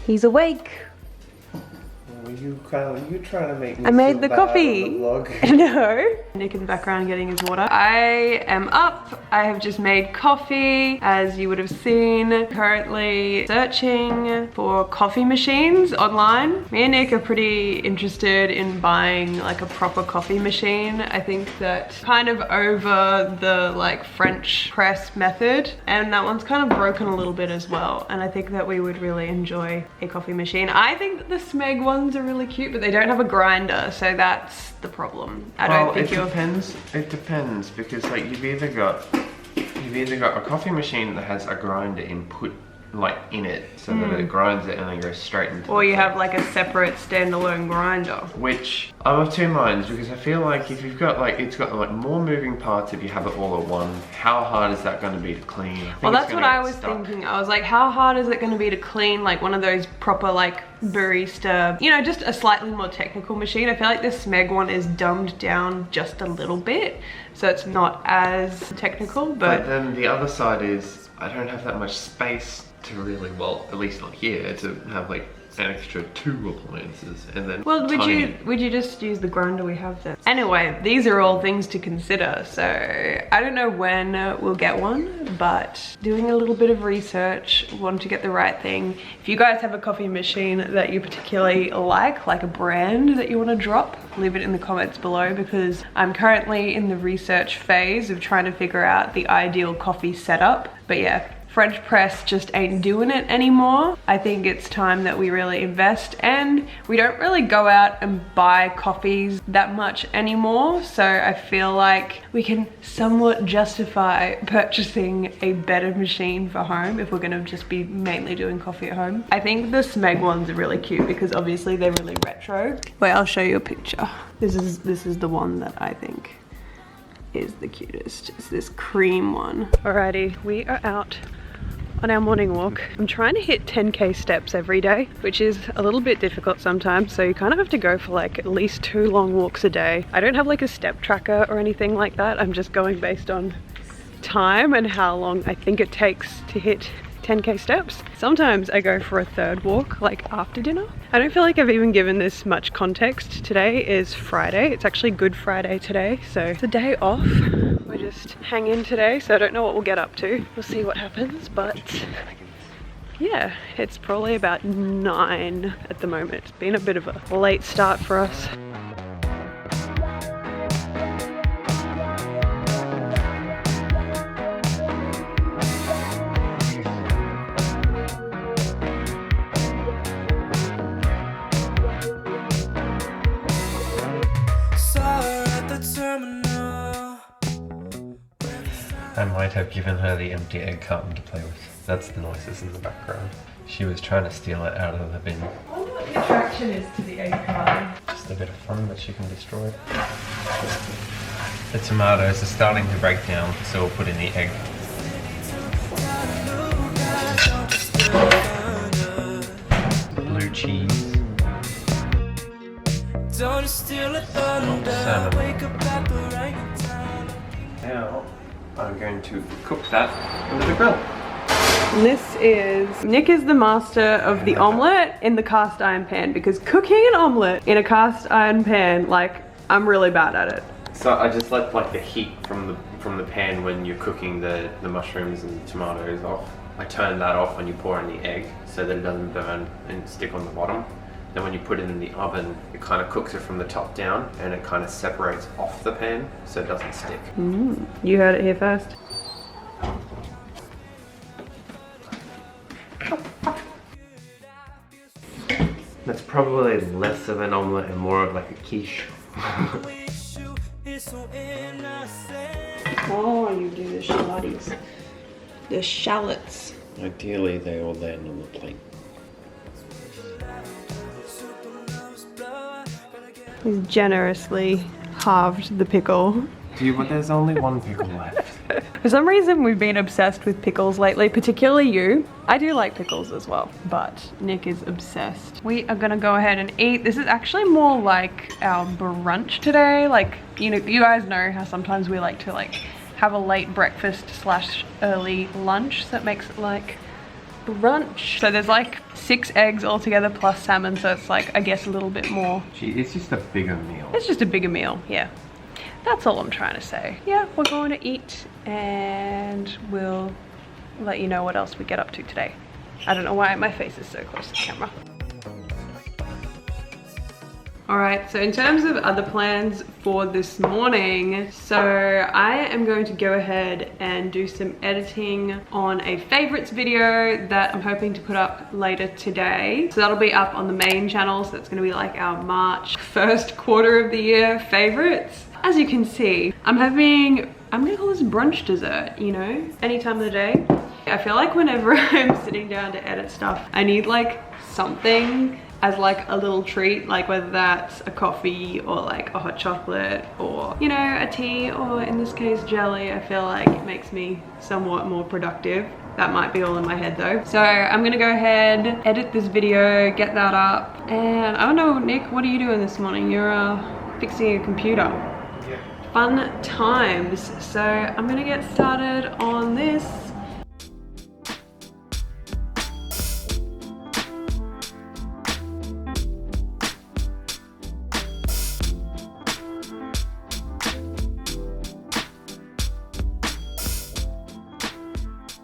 He's awake. You trying to make me I made feel the bad coffee. on the vlog? No. Nick in the background getting his water. I am up. I have just made coffee, as you would have seen. Currently searching for coffee machines online. Me and Nick are pretty interested in buying like a proper coffee machine. I think that kind of over the like French press method, and that one's kind of broken a little bit as well. And I think that we would really enjoy a coffee machine. I think that the Smeg ones are really cute, but they don't have a grinder, so that's the problem. I don't think you're... It depends because like you've either got a coffee machine that has a grinder input like in it so that it grinds it and then goes straight into or you have like a separate standalone grinder. Which I'm of two minds, because I feel like if you've got like, it's got like more moving parts if you have it all at one, how hard is that going to be to clean? Well, that's what I was thinking. I was like, how hard is it going to be to clean like one of those proper like barista, you know, just a slightly more technical machine. I feel like this Smeg one is dumbed down just a little bit, so it's not as technical. But then the other side is I don't have that much space to really, well, at least not here, to have like an extra 2 appliances and then well, would you just use the grinder we have then? Anyway, these are all things to consider, so I don't know when we'll get one, but doing a little bit of research, want to get the right thing. If you guys have a coffee machine that you particularly like a brand that you want to drop, leave it in the comments below, because I'm currently in the research phase of trying to figure out the ideal coffee setup. But yeah, French press just ain't doing it anymore. I think it's time that we really invest, and we don't really go out and buy coffees that much anymore, so I feel like we can somewhat justify purchasing a better machine for home if we're gonna just be mainly doing coffee at home. I think the Smeg ones are really cute because obviously they're really retro. Wait, I'll show you a picture. This is the one that I think is the cutest. It's this cream one. Alrighty, we are out on our morning walk. I'm trying to hit 10k steps every day, which is a little bit difficult sometimes, so you kind of have to go for like at least 2 long walks a day. I don't have like a step tracker or anything like that. I'm just going based on time and how long I think it takes to hit 10k steps. Sometimes I go for a 3rd walk like after dinner. I don't feel like I've even given this much context. Today is Friday. It's actually Good Friday today, so it's a day off. We're just hanging today, so I don't know what we'll get up to. We'll see what happens, but yeah, it's probably about 9 at the moment. It's been a bit of a late start for us. I might have given her the empty egg carton to play with. That's the noises in the background. She was trying to steal it out of the bin. I wonder what the attraction is to the egg carton. Just a bit of fun that she can destroy it. The tomatoes are starting to break down, so we'll put in the egg. Blue cheese. Salmon. Now I'm going to cook that under the grill. Nick is the master of the omelette in the cast iron pan, because cooking an omelette in a cast iron pan, like, I'm really bad at it. So I just let like the heat from the pan when you're cooking the mushrooms and tomatoes off. I turn that off when you pour in the egg so that it doesn't burn and stick on the bottom. Then when you put it in the oven, it kind of cooks it from the top down and it kind of separates off the pan so it doesn't stick. You heard it here first. That's probably less of an omelette and more of like a quiche. Oh, you do the shallots. The shallots. Ideally, they all land on the plate. He's generously halved the pickle. But there's only one pickle left. For some reason, we've been obsessed with pickles lately, particularly you. I do like pickles as well, but Nick is obsessed. We are gonna go ahead and eat. This is actually more like our brunch today. Like, you know, you guys know how sometimes we like to like have a late breakfast / early lunch, so that makes it like brunch. So there's like 6 eggs altogether plus salmon, so it's like, I guess, a little bit more. It's just a bigger meal. It's just a bigger meal, yeah. That's all I'm trying to say. Yeah, we're going to eat and we'll let you know what else we get up to today. I don't know why my face is so close to the camera. Alright, so in terms of other plans for this morning, so I am going to go ahead and do some editing on a favorites video that I'm hoping to put up later today. So that'll be up on the main channel, so that's going to be like our March first quarter of the year favorites. As you can see, I'm gonna call this brunch dessert, you know, any time of the day. I feel like whenever I'm sitting down to edit stuff, I need like something as like a little treat, like whether that's a coffee or like a hot chocolate or, you know, a tea, or in this case jelly. I feel like it makes me somewhat more productive. That might be all in my head though. So I'm gonna go ahead, edit this video, get that up, and I don't know, Nick, what are you doing this morning? You're fixing a computer. Yeah. Fun times. So I'm gonna get started on this.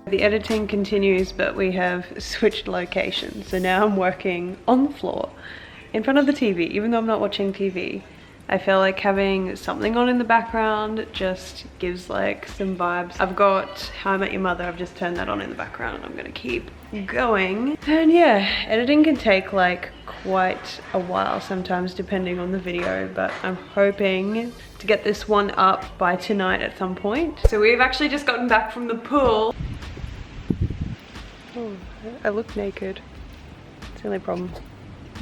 The editing continues, but we have switched locations. So now I'm working on the floor in front of the TV, even though I'm not watching TV. I feel like having something on in the background just gives like some vibes. I've got How I Met Your Mother, I've just turned that on in the background and I'm gonna keep going. And yeah, editing can take like quite a while sometimes depending on the video, but I'm hoping to get this one up by tonight at some point. So we've actually just gotten back from the pool. Oh, I look naked. It's the only problem.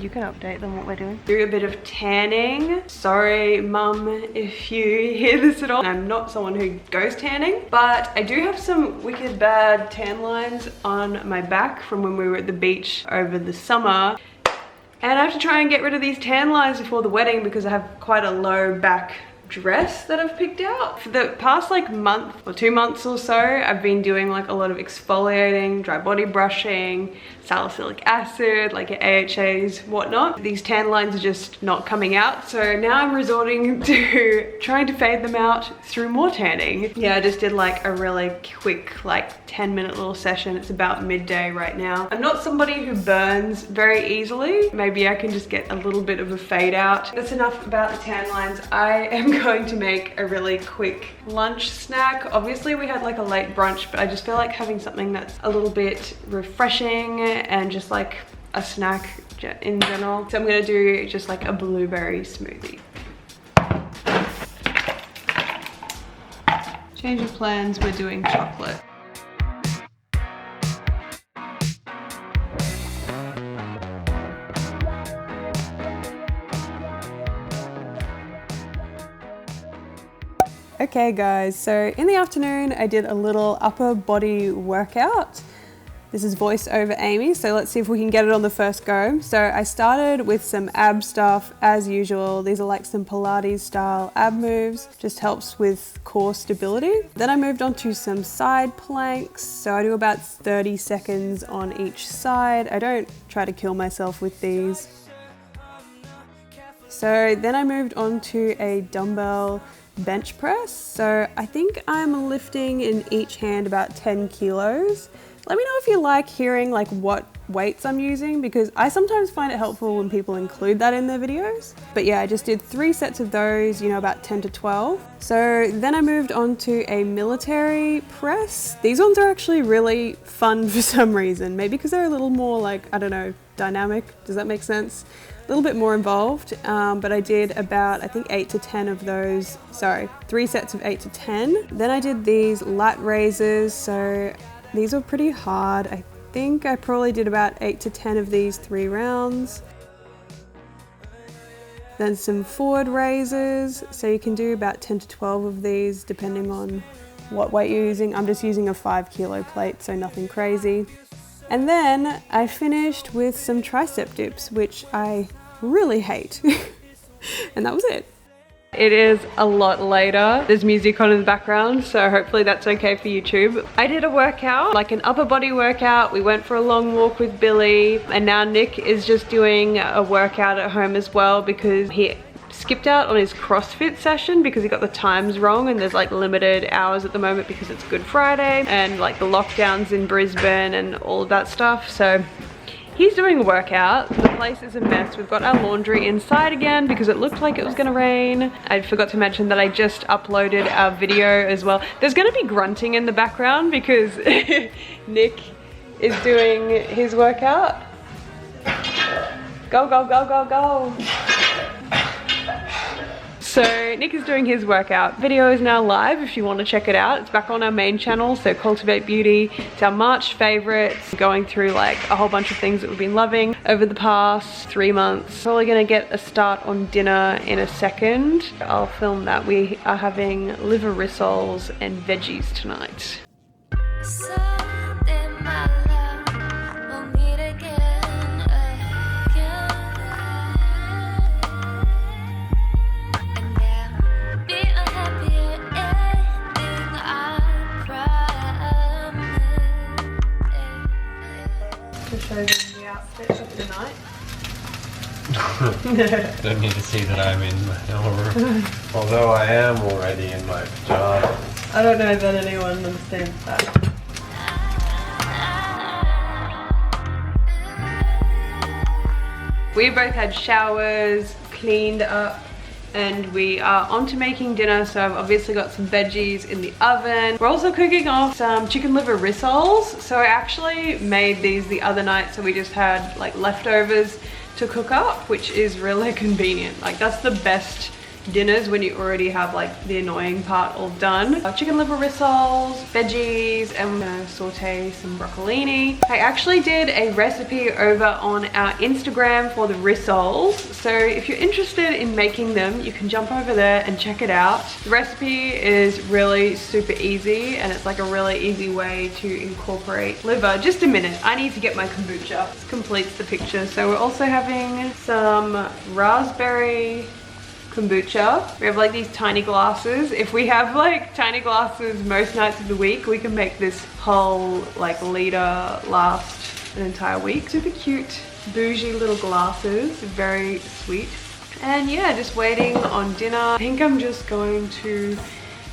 You can update them what we're doing. Do a bit of tanning. Sorry, mum, if you hear this at all. I'm not someone who goes tanning, but I do have some wicked bad tan lines on my back from when we were at the beach over the summer. And I have to try and get rid of these tan lines before the wedding because I have quite a low back dress that I've picked out. For the past like month or 2 months or so, I've been doing like a lot of exfoliating, dry body brushing, salicylic acid, like your AHAs, whatnot. These tan lines are just not coming out, so now I'm resorting to trying to fade them out through more tanning. Yeah, I just did like a really quick like 10-minute little session. It's about midday right now. I'm not somebody who burns very easily. Maybe I can just get a little bit of a fade out. That's enough about the tan lines. I am going to make a really quick lunch snack. Obviously we had like a late brunch, but I just feel like having something that's a little bit refreshing and just like a snack in general. So I'm gonna do just like a blueberry smoothie. Change of plans, we're doing chocolate. Okay guys, so in the afternoon I did a little upper body workout. This is voice over Amy, so let's see if we can get it on the first go. So I started with some ab stuff as usual. These are like some Pilates style ab moves, just helps with core stability. Then I moved on to some side planks. So I do about 30 seconds on each side. I don't try to kill myself with these. So then I moved on to a dumbbell bench press. So I think I'm lifting in each hand about 10 kilos. Let me know if you like hearing like what weights I'm using, because I sometimes find it helpful when people include that in their videos. But yeah, I just did 3 sets of those, you know, about 10 to 12. So then I moved on to a military press. These ones are actually really fun for some reason. Maybe because they're a little more like, I don't know, dynamic. Does that make sense? A little bit more involved, but I did about, I think 8 to 10 of those, sorry, 3 sets of 8 to 10. Then I did these lat raises, so these were pretty hard. I think I probably did about 8 to 10 of these 3 rounds. Then some forward raises, so you can do about 10 to 12 of these depending on what weight you're using. I'm just using a 5 kilo plate, so nothing crazy. And then I finished with some tricep dips, which I really hate. And that was it. It is a lot later. There's music on in the background, so hopefully that's okay for YouTube. I did a workout, like an upper body workout. We went for a long walk with Billy, and now Nick is just doing a workout at home as well because he skipped out on his CrossFit session because he got the times wrong, and there's like limited hours at the moment because it's Good Friday and like the lockdowns in Brisbane and all of that stuff. So he's doing a workout. The place is a mess. We've got our laundry inside again because it looked like it was gonna rain. I forgot to mention that I just uploaded our video as well. There's gonna be grunting in the background because Nick is doing his workout. Go, go, go, go, go. So Nick is doing his workout. Video is now live if you want to check it out. It's back on our main channel, so Cultivate Beauty. It's our March favorites, going through like a whole bunch of things that we've been loving over the past 3 months. Probably gonna get a start on dinner in a second. I'll film that. We are having liver rissoles and veggies tonight. Show them the outfit of the night. Don't need to see that I'm in my although I am already in my pajamas. I don't know that anyone understands that. We both had showers, cleaned up, and we are on to making dinner. So I've obviously got some veggies in the oven. We're also cooking off some chicken liver rissoles. So I actually made these the other night, so we just had like leftovers to cook up, which is really convenient. Like that's the best dinners when you already have like the annoying part all done. Chicken liver rissoles, veggies, and I'm gonna saute some broccolini. I actually did a recipe over on our Instagram for the rissoles, so if you're interested in making them, you can jump over there and check it out. The recipe is really super easy, and it's like a really easy way to incorporate liver. Just a minute, I need to get my kombucha. This completes the picture. So we're also having some raspberry kombucha. We have like these tiny glasses. If we have like tiny glasses most nights of the week, we can make this whole like liter last an entire week. Super cute, bougie little glasses, very sweet. And yeah, just waiting on dinner. I think I'm just going to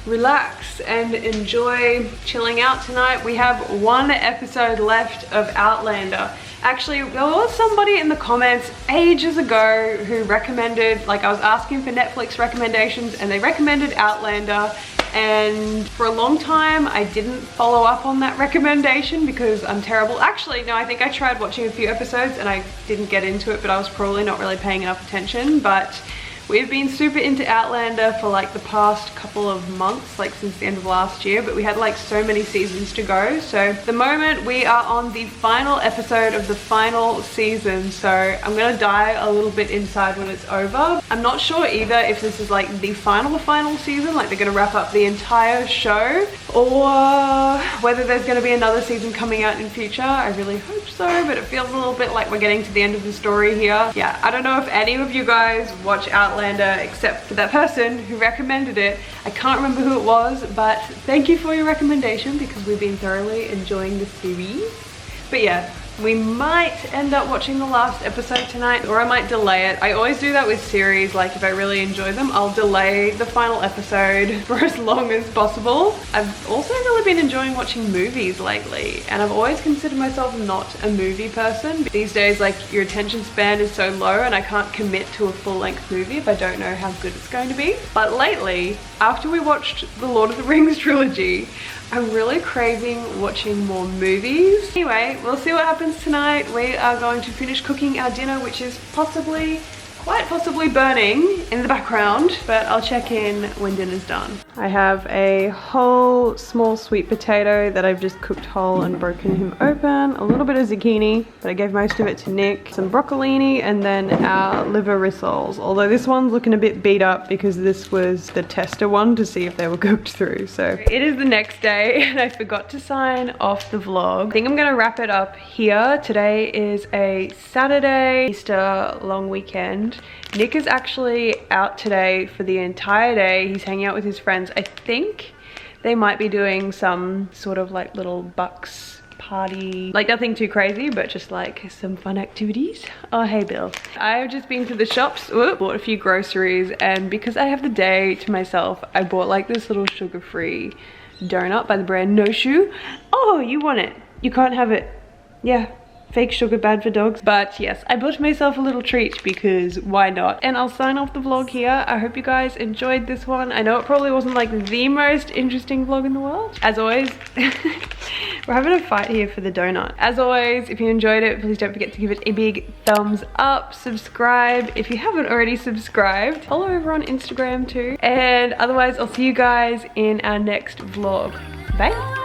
relax and enjoy chilling out tonight. We have one episode left of Outlander. Actually, there was somebody in the comments ages ago who recommended, like I was asking for Netflix recommendations and they recommended Outlander, and for a long time I didn't follow up on that recommendation because I'm terrible. Actually, no, I think I tried watching a few episodes and I didn't get into it, but I was probably not really paying enough attention. But we've been super into Outlander for like the past couple of months, like since the end of last year, but we had like so many seasons to go. So at the moment we are on the final episode of the final season, so I'm gonna die a little bit inside when it's over. I'm not sure either if this is like the final season, like they're gonna wrap up the entire show, or whether there's gonna be another season coming out in future. I really hope so, but it feels a little bit like we're getting to the end of the story here. Yeah, I don't know if any of you guys watch Outlander except for that person who recommended it. I can't remember who it was, but thank you for your recommendation because we've been thoroughly enjoying the series. But yeah, we might end up watching the last episode tonight, or I might delay it. I always do that with series, like if I really enjoy them, I'll delay the final episode for as long as possible. I've also really been enjoying watching movies lately, and I've always considered myself not a movie person. These days, like your attention span is so low and I can't commit to a full-length movie if I don't know how good it's going to be. But lately, after we watched the Lord of the Rings trilogy, I'm really craving watching more movies. Anyway, we'll see what happens tonight. We are going to finish cooking our dinner, which is quite possibly burning in the background, but I'll check in when dinner's done. I have a whole small sweet potato that I've just cooked whole and broken him open, a little bit of zucchini, but I gave most of it to Nick, some broccolini, and then our liver rissoles, although this one's looking a bit beat up because this was the tester one to see if they were cooked through. So it is the next day and I forgot to sign off the vlog. I think I'm gonna wrap it up here. Today is a Saturday, Easter long weekend. weekend. Nick is actually out today for the entire day. He's hanging out with his friends. I think they might be doing some sort of like little bucks party, like nothing too crazy, but just like some fun activities. Oh, hey Bill. I've just been to the shops, bought a few groceries, and because I have the day to myself, I bought like this little sugar-free donut by the brand No Shoe. Oh, you want it? You can't have it. Yeah, fake sugar, bad for dogs. But yes, I bought myself a little treat because why not? And I'll sign off the vlog here. I hope you guys enjoyed this one. I know it probably wasn't like the most interesting vlog in the world. As always, we're having a fight here for the donut. As always, if you enjoyed it, please don't forget to give it a big thumbs up. Subscribe if you haven't already subscribed. Follow over on Instagram too. And otherwise, I'll see you guys in our next vlog. Bye.